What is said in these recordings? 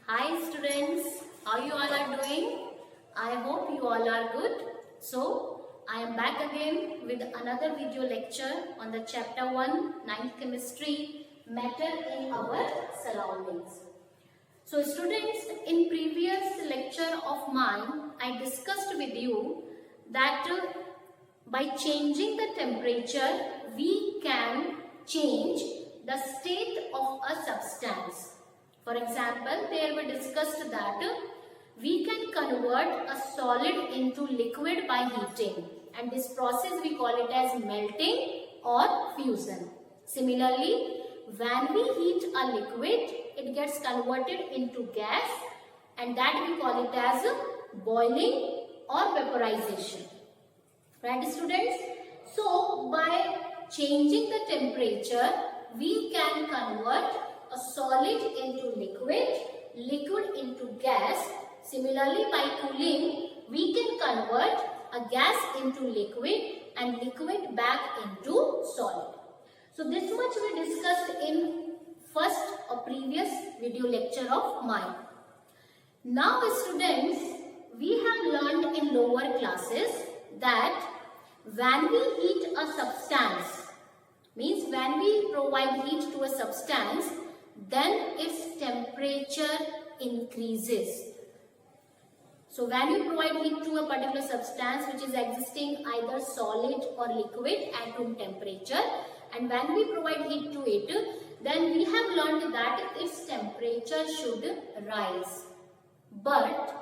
Hi students, how you all are doing? I hope you all are good. So, I am back again with another video lecture on the chapter 1, 9th chemistry, matter in our surroundings. So students, in previous lecture of mine, I discussed with you that by changing the temperature, we can change the state of a substance. For example, there we discussed that we can convert a solid into liquid by heating, and this process we call it as melting or fusion. Similarly, when we heat a liquid, it gets converted into gas, and that we call it as boiling or vaporization. Right, students? So, by changing the temperature, we can convert a solid into liquid, liquid into gas. Similarly, by cooling, we can convert a gas into liquid and liquid back into solid. So, this much we discussed in first or previous video lecture of mine. Now, students, we have learned in lower classes that when we heat a substance, means when we provide heat to a substance, then its temperature increases. So when you provide heat to a particular substance which is existing either solid or liquid at room temperature, and when we provide heat to it, then we have learned that its temperature should rise. But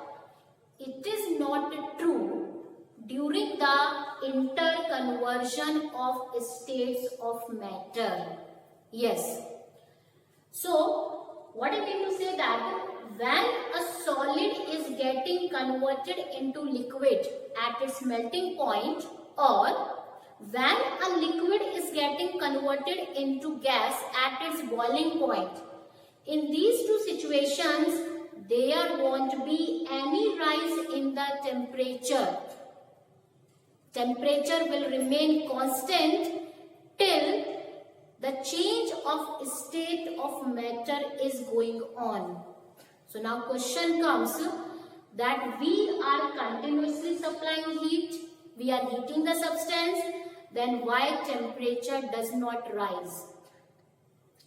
it is not true during the interconversion of states of matter. Yes. So, what I mean to say that when a solid is getting converted into liquid at its melting point, or when a liquid is getting converted into gas at its boiling point, in these two situations, there won't be any rise in the temperature. Temperature will remain constant till the change of state of matter is going on. So now question comes that we are continuously supplying heat, we are heating the substance, then why temperature does not rise?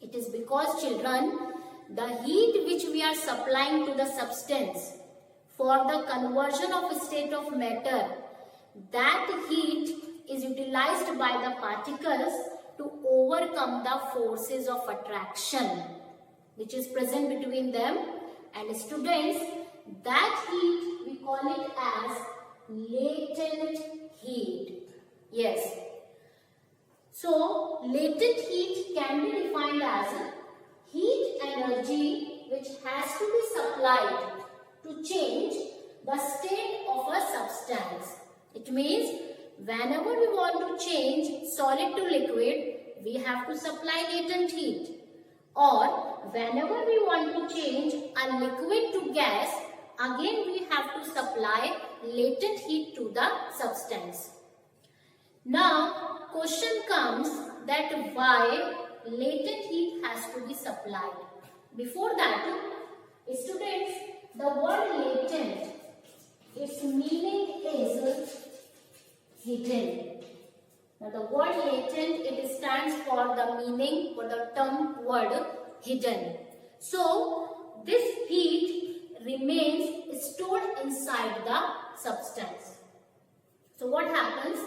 It is because, children, the heat which we are supplying to the substance for the conversion of a state of matter, that heat is utilized by the particles to overcome the forces of attraction which is present between them. And students, that heat we call it as latent heat. Yes. So, latent heat can be defined as heat energy which has to be supplied to change the state of a substance. It means whenever we want to change solid to liquid, we have to supply latent heat. Or whenever we want to change a liquid to gas, again we have to supply latent heat to the substance. Now, question comes that why latent heat has to be supplied. Before that, students, the word latent, its meaning is hidden. Now the word latent, it stands for the meaning for the term word hidden. So this heat remains stored inside the substance. So what happens?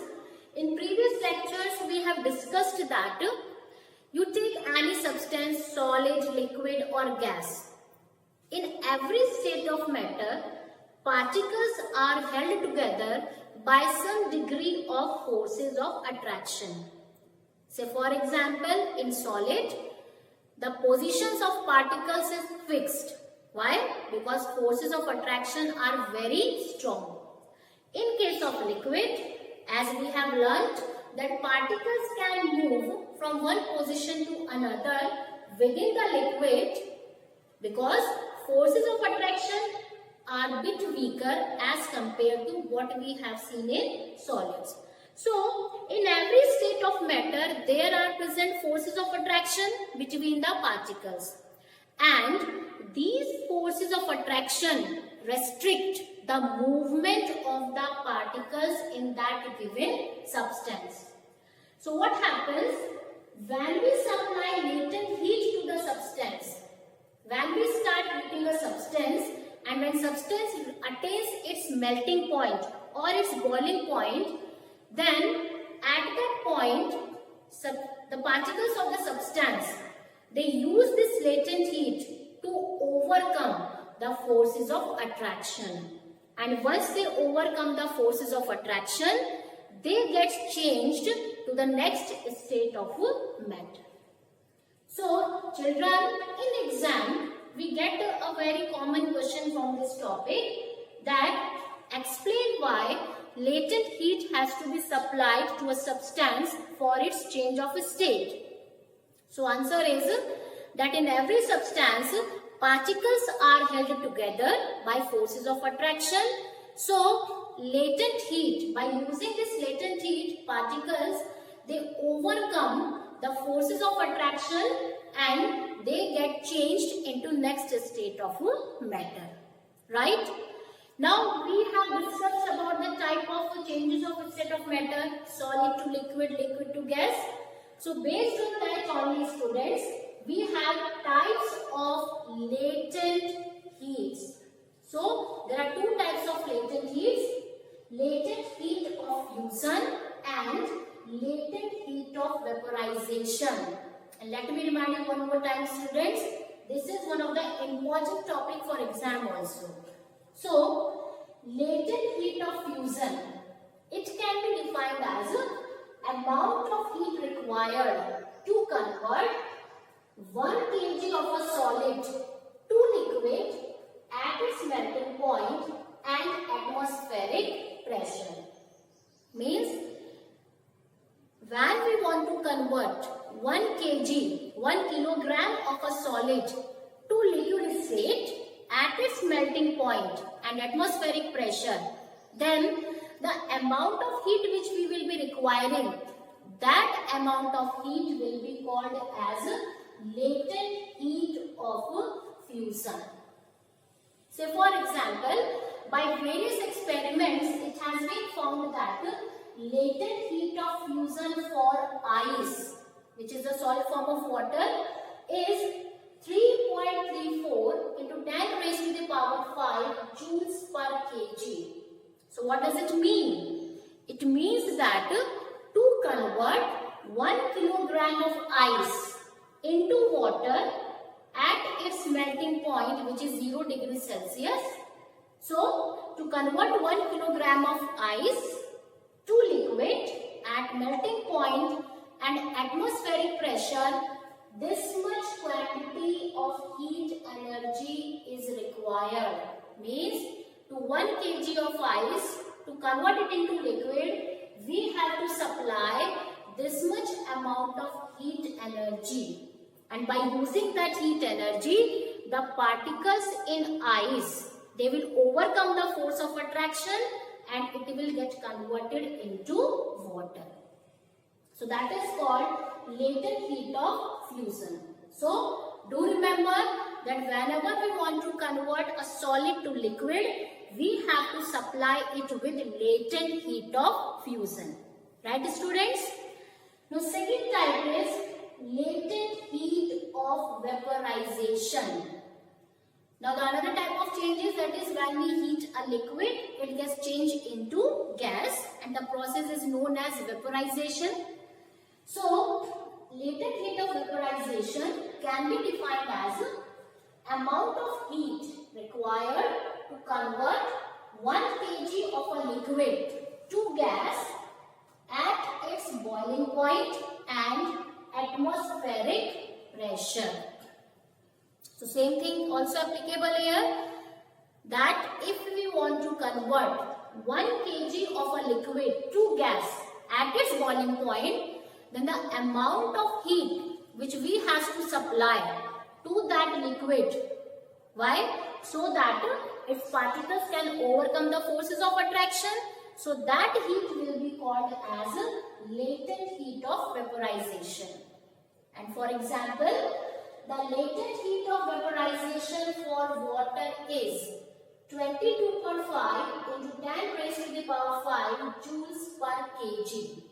In previous lectures we have discussed that you take any substance, solid, liquid or gas. In every state of matter, particles are held together by some degree of forces of attraction. Say for example, in solid, the positions of particles is fixed. Why? Because forces of attraction are very strong. In case of liquid, as we have learnt, that particles can move from one position to another within the liquid because forces of attraction are a bit weaker as compared to what we have seen in solids. So, in every state of matter, there are present forces of attraction between the particles. And these forces of attraction restrict the movement of the particles in that given substance. So what happens when we supply latent heat to the substance? When we start heating a substance, and when substance attains its melting point or its boiling point, then at that point the particles of the substance, they use this latent heat to overcome the forces of attraction. And once they overcome the forces of attraction, they get changed to the next state of matter. So children, in exam we get a very common question from this topic, that explain why latent heat has to be supplied to a substance for its change of state. So answer is that in every substance, particles are held together by forces of attraction. So latent heat, by using this latent heat, particles, they overcome the forces of attraction and they get changed into next state of matter. Right? Now we have discussed about the type of changes of state of matter, solid to liquid, liquid to gas. So based on that only, students, we have types of latent heats. So there are two types of latent heats: latent heat of fusion and latent heat of vaporization. And let me remind you one more time, students, this is one of the important topic for exam also. So latent heat of fusion, it can be defined as amount of heat required to convert 1 kg of a solid to liquid at its melting point and atmospheric pressure. Means when we want to convert 1 kg, 1 kilogram of a solid to liquid state at its melting point and atmospheric pressure, then the amount of heat which we will be requiring, that amount of heat will be called as latent heat of fusion. Say for example, by various experiments, it has been found that latent heat of fusion for ice, which is a solid form of water, is 3.34 into 10 raised to the power 5 joules per kg. So what does it mean? It means that to convert 1 kilogram of ice into water at its melting point, which is 0 degrees Celsius. So to convert 1 kilogram of ice to liquid at melting point and atmospheric pressure, this much quantity of heat energy is required. Means to 1 kg of ice, to convert it into liquid, we have to supply this much amount of heat energy. And by using that heat energy, the particles in ice, they will overcome the force of attraction and it will get converted into water. So that is called latent heat of fusion. So do remember that whenever we want to convert a solid to liquid, we have to supply it with latent heat of fusion. Right, students? Now second type is latent heat of vaporization. Now the another type of change is that is when we heat a liquid, it gets changed into gas and the process is known as vaporization. So latent heat of vaporization can be defined as amount of heat required to convert 1 kg of a liquid to gas at its boiling point and atmospheric pressure. So same thing also applicable here, that if we want to convert 1 kg of a liquid to gas at its boiling point, then the amount of heat which we have to supply to that liquid. Why? So that its particles can overcome the forces of attraction. So that heat will be called as latent heat of vaporization. And for example, the latent heat of vaporization for water is 22.5 into 10 raised to the power 5 joules per kg.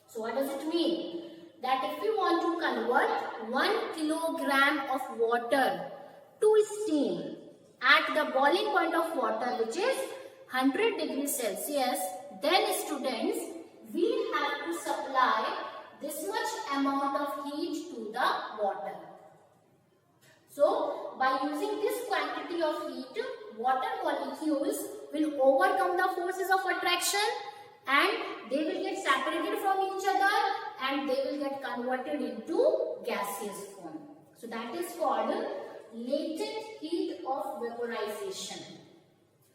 So what does it mean? That if we want to convert 1 kilogram of water to steam at the boiling point of water, which is 100 degrees Celsius, then students, we have to supply this much amount of heat to the water. So by using this quantity of heat, water molecules will overcome the forces of attraction and they will get separated from each other and they will get converted into gaseous form. So that is called latent heat of vaporization.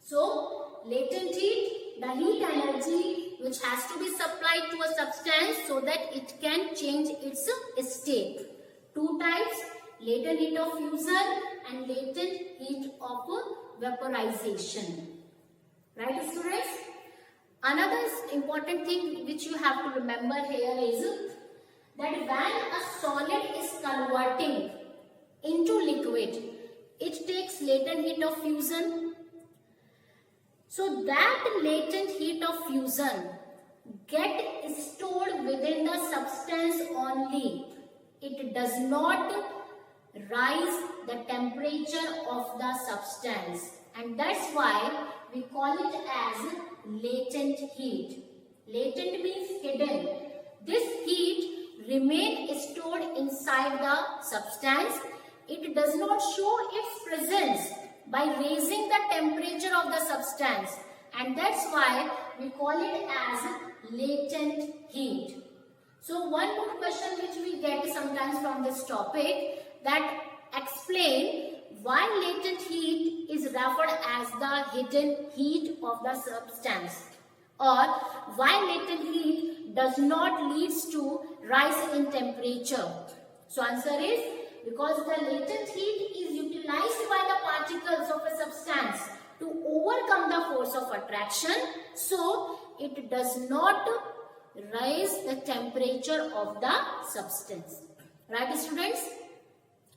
So latent heat, the heat energy which has to be supplied to a substance so that it can change its state. Two types, latent heat of fusion and latent heat of vaporization. Right, students? Another important thing which you have to remember here is that when a solid is converting into liquid, it takes latent heat of fusion. So that latent heat of fusion gets stored within the substance only. It does not rise the temperature of the substance, and that's why we call it as latent heat. Latent means hidden. This heat remains stored inside the substance. It does not show its presence by raising the temperature of the substance, and that's why we call it as latent heat. So one more question which we get sometimes from this topic, that explain why latent heat is referred as the hidden heat of the substance, or why latent heat does not leads to rise in temperature. So answer is because the latent heat is utilized by the particles of a substance to overcome the force of attraction, so it does not rise the temperature of the substance. Right, students?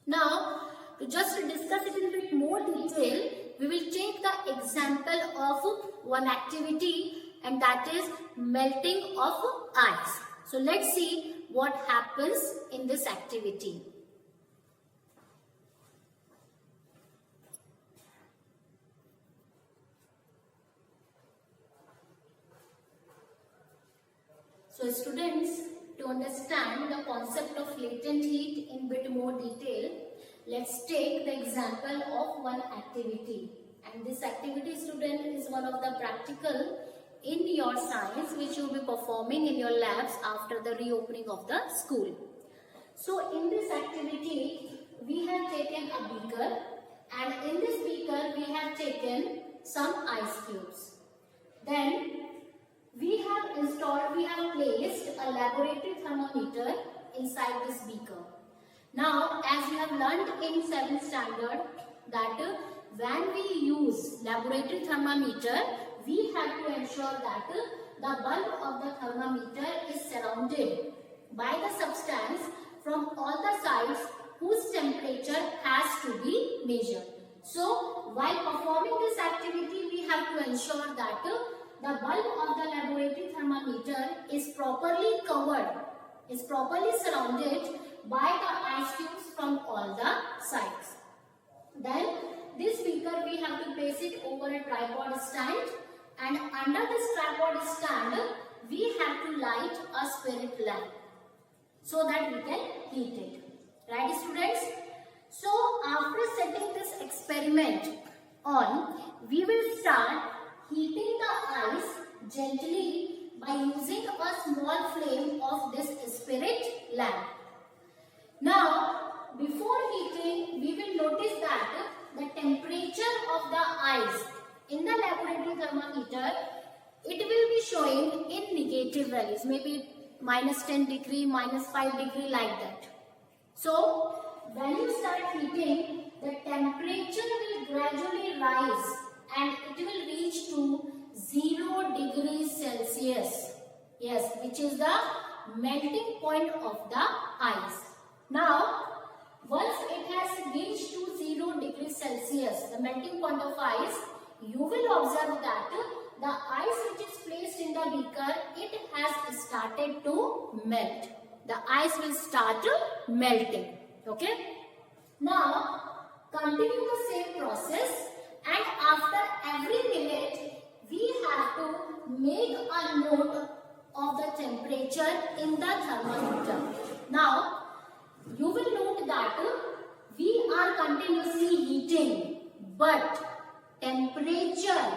Now, to just discuss it in a bit more detail, we will take the example of one activity, and that is melting of ice. So let's see what happens in this activity. So students, to understand the concept of latent heat in bit more detail, let's take the example of one activity. And this activity, student, is one of the practical in your science which you will be performing in your labs after the reopening of the school. So in this activity, we have taken a beaker, and in this beaker we have taken some ice cubes. Then we have placed a laboratory thermometer inside this beaker. Now, as you have learned in 7th standard that when we use laboratory thermometer, we have to ensure that the bulb of the thermometer is surrounded by the substance from all the sides whose temperature has to be measured. So, while performing this activity, we have to ensure that the bulb of the laboratory thermometer is properly covered, is properly surrounded by the ice cubes from all the sides. Then this beaker we have to place it over a tripod stand, and under this tripod stand we have to light a spirit lamp so that we can heat it. Right, students? So after setting this experiment on, we will start heating the ice gently by using a small flame of this spirit lamp. Now, before heating, we will notice that the temperature of the ice in the laboratory thermometer, it will be showing in negative values, maybe -10 degree, -5 degree, like that. So, when you start heating, the temperature will gradually rise and it will reach to 0 degrees Celsius. Yes, which is the melting point of the ice. Now, once it has reached to 0 degrees Celsius, the melting point of ice, you will observe that the ice which is placed in the beaker, it has started to melt. The ice will start melting. Okay. Now, continue the same process, and after every minute, we have to make a note of the temperature in the thermometer. Now, you will note that we are continuously heating, but temperature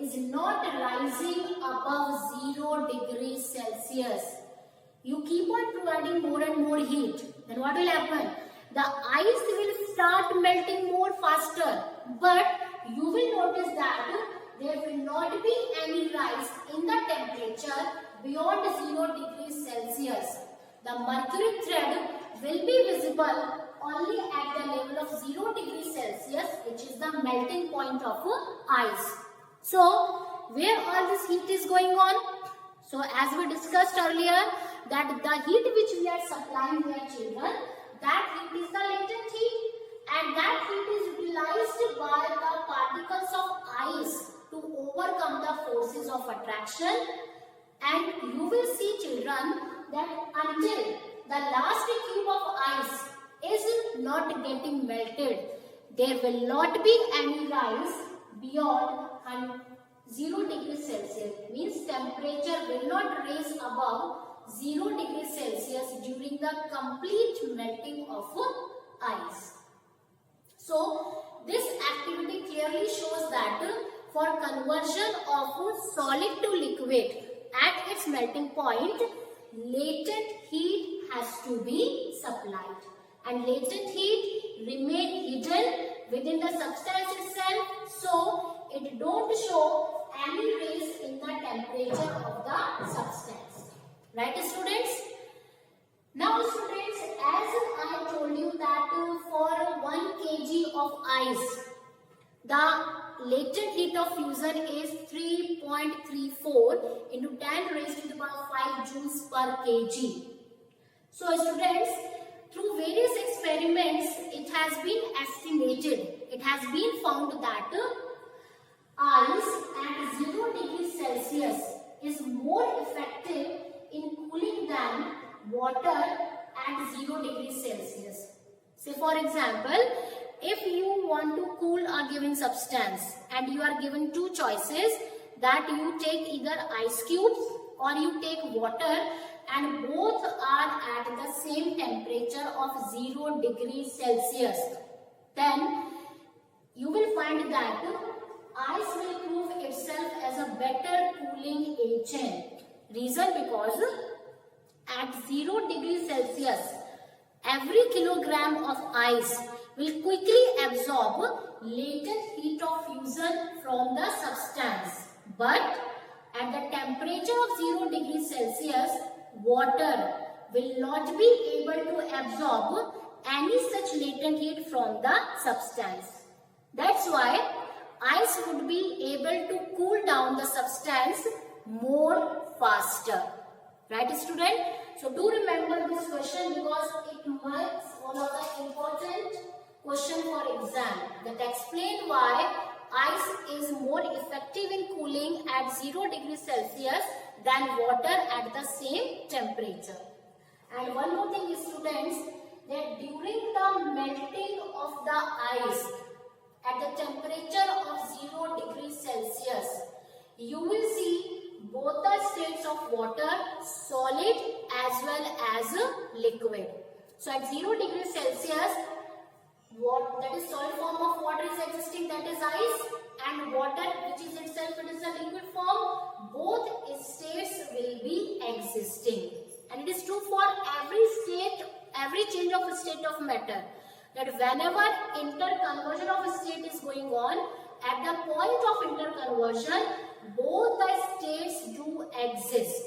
is not rising above 0 degrees Celsius. You keep on providing more and more heat, then what will happen? The ice will start melting more faster, but you will notice that there will not be any rise in the temperature beyond 0 degrees Celsius. The mercury thread will be visible only at the level of 0 degrees Celsius, which is the melting point of ice. So, where all this heat is going on? So, as we discussed earlier, that the heat which we are supplying here, children, that heat is the latent heat, and that heat is utilized by the particles of ice to overcome the forces of attraction. And you will see, children, that until the last cube of ice is not getting melted, there will not be any rise beyond 0 degrees Celsius. Means temperature will not raise above 0 degrees Celsius during the complete melting of ice. So, this activity clearly shows that for conversion of solid to liquid at its melting point, latent heat has to be supplied, and latent heat remain hidden within the substance itself, so it don't show any rise in the temperature of the substance. Right, students? Now, students, as I told you that for 1 kg of ice, the latent heat of fusion is 3.34 into 10 raised to the power 5 joules per kg. So, students, through various experiments, it has been estimated, it has been found that ice at 0 degrees Celsius is more effective in cooling than water at 0 degrees Celsius. Say for example, if you want to cool a given substance and you are given two choices, that you take either ice cubes or you take water, and both are at the same temperature of 0 degrees Celsius, then you will find that ice will prove itself as a better cooling agent. Reason, because at 0 degrees Celsius, every kilogram of ice will quickly absorb latent heat of fusion from the substance. But at the temperature of 0 degrees Celsius, water will not be able to absorb any such latent heat from the substance. That's why ice would be able to cool down the substance more faster. Right, student? So do remember this question, because it might one of the important question for exam, that explain why ice is more effective in cooling at 0 degrees Celsius than water at the same temperature. And one more thing is, students, that during the melting of the ice at the temperature of 0 degrees Celsius, you will see both the states of water, solid as well as liquid. So at 0 degrees Celsius, that is solid form of water is existing, that is ice, and water which is itself, it is a liquid form, both states will be existing. And it is true for every state, every change of state of matter, that whenever interconversion of a state is going on, at the point of interconversion, both the states do exist.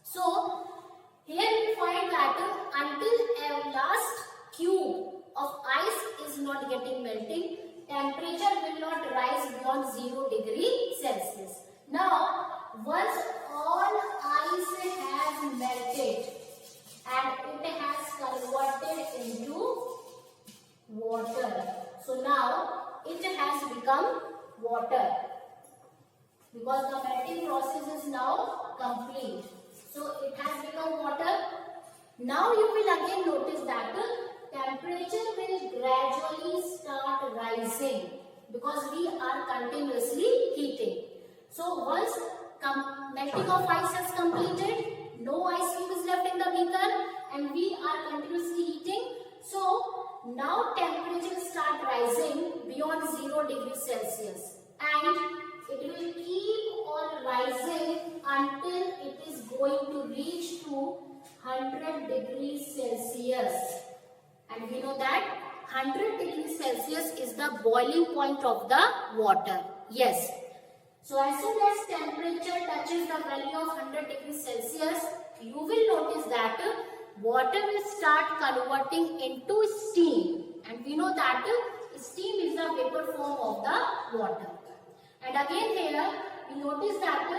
So, here we find that until a last cube of ice is not getting melting, temperature will not rise beyond 0 degrees Celsius. Now, once all ice has melted and it has converted into water, so now it become water because the melting process is now complete. So it has become water. Now you will again notice that temperature will gradually start rising because we are continuously heating. So once melting of ice has completed, no ice cube is left in the beaker and we are continuously heating. So now temperature will start rising beyond 0 degrees Celsius and it will keep on rising until it is going to reach to 100 degrees Celsius. And we know that 100 degrees Celsius is the boiling point of the water. Yes. So as soon as temperature touches the value of 100 degrees Celsius, you will notice that water will start converting into steam. And we know that steam is the vapor form of the water. And again here, we notice that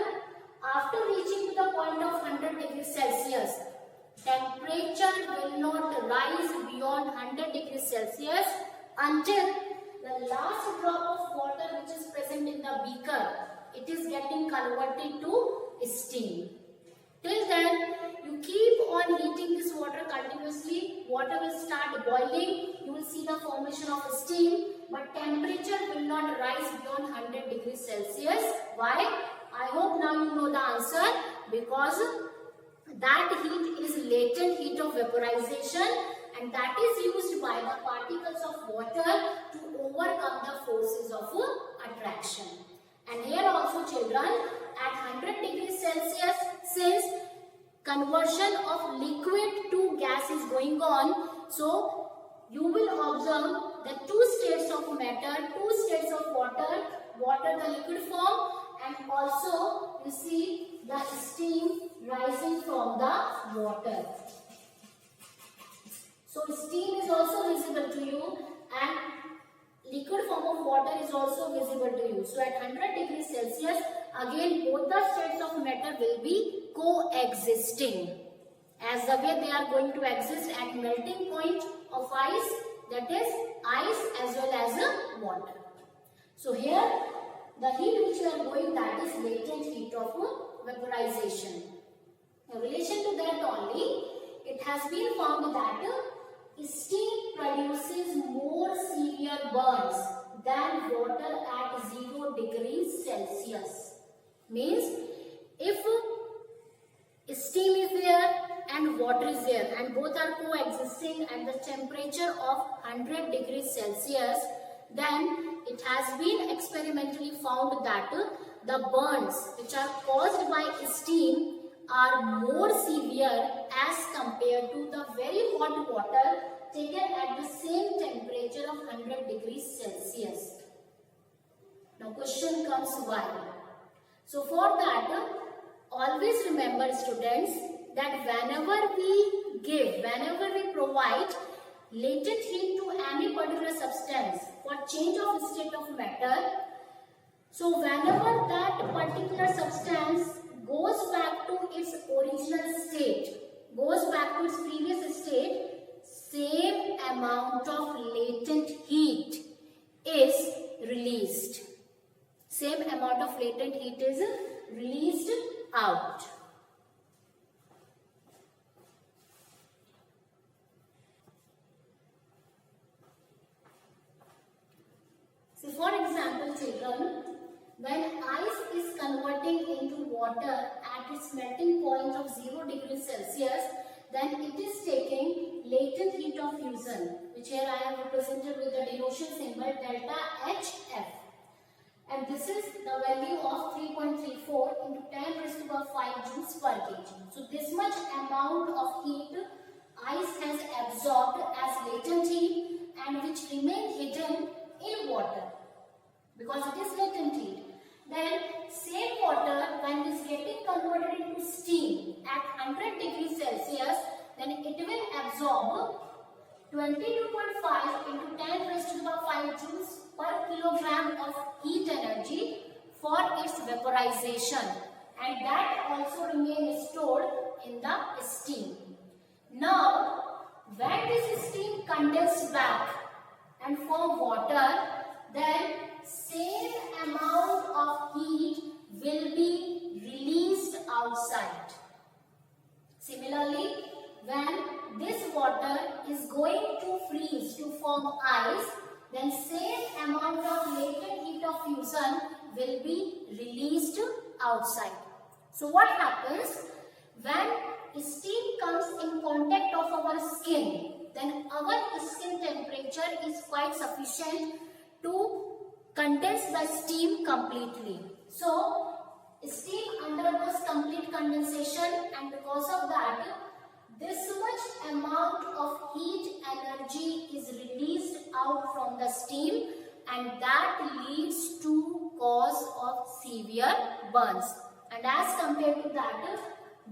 after reaching to the point of 100 degrees Celsius, temperature will not rise beyond 100 degrees Celsius until the last drop of water which is present in the beaker, it is getting converted to steam. Till then, you keep on heating this water continuously. Water will start boiling. You will see the formation of steam. But temperature will not rise beyond 100 degrees Celsius. Why? I hope now you know the answer. Because that heat is latent heat of vaporization. And that is used by the particles of water to overcome the forces of attraction. And here also children, at 100 degrees Celsius, since conversion of liquid to gas is going on, so you will observe the two states of matter, two states of water, water the liquid form, and also you see the steam rising from the water. So steam is also visible to you and liquid form of water is also visible to you. So at 100 degrees Celsius, again both the states of matter will be coexisting. As the way they are going to exist at melting point of ice, that is ice as well as water. So here the heat which we are going, that is latent heat of vaporization. In relation to that only, it has been found that steam produces more severe burns than water at 0 degrees Celsius. Means if steam is there and water is there and both are coexisting at the temperature of 100 degrees Celsius, then it has been experimentally found that the burns which are caused by steam are more severe as compared to the very hot water taken at the same temperature of 100 degrees Celsius. Now question comes why? So for that, always remember students that whenever we provide latent heat to any particular substance for change of state of matter, so whenever that particular substance goes back to its original state, goes back to its previous state, same amount of latent heat is released. Same amount of latent heat is released out. So for example children, when ice is converting into water at its melting point of 0 degrees Celsius, then it is taking latent heat of fusion, which here I have represented with the denotation symbol delta HF. And this is the value of 3.34 into 10 raised to the 5 joules per kg. So this much amount of heat ice has absorbed as latent heat and which remain hidden in water because it is latent heat. Then same water when it is getting converted into steam at 100 degrees Celsius, then it will absorb 22.5 into 10 raised to the 5 joules per kilogram of heat energy for its vaporization, and that also remains stored in the steam. Now when this steam condenses back and form water, then same amount of latent heat of fusion will be released outside. So what happens when steam comes in contact of our skin, then our skin temperature is quite sufficient to condense the steam completely. So steam undergoes complete condensation, and because of that, this much amount of heat energy is released out from the steam, and that leads to cause of severe burns. And as compared to that,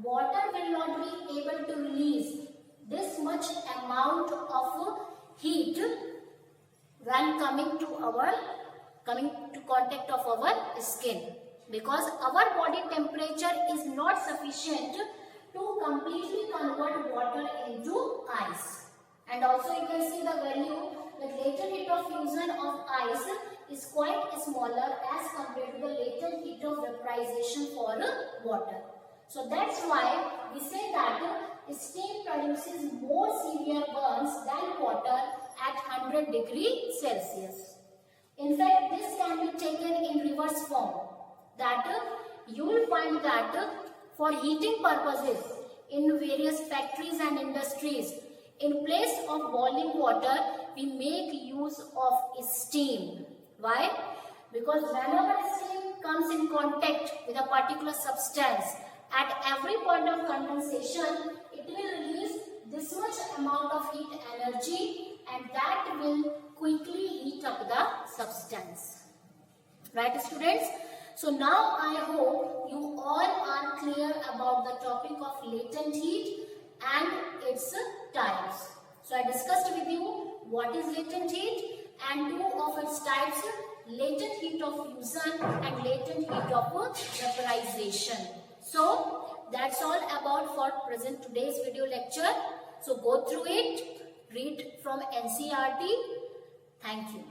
water will not be able to release this much amount of heat when coming to contact of our skin, because our body temperature is not sufficient to completely convert water into ice. And also you can see the value, the latent heat of fusion of ice is quite smaller as compared to the latent heat of vaporization for water. So that's why we say that steam produces more severe burns than water at 100 degrees Celsius. In fact, this can be taken in reverse form, that you will find that for heating purposes in various factories and industries, in place of boiling water, we make use of steam. Why? Because whenever steam comes in contact with a particular substance, at every point of condensation, it will release this much amount of heat energy, and that will quickly heat up the substance. Right, students? So now I hope you all are clear about the topic of latent heat and its types. So I discussed with you what is latent heat and two of its types, latent heat of fusion and latent heat of vaporization. So that's all about for present today's video lecture. So go through it, read from NCERT. Thank you.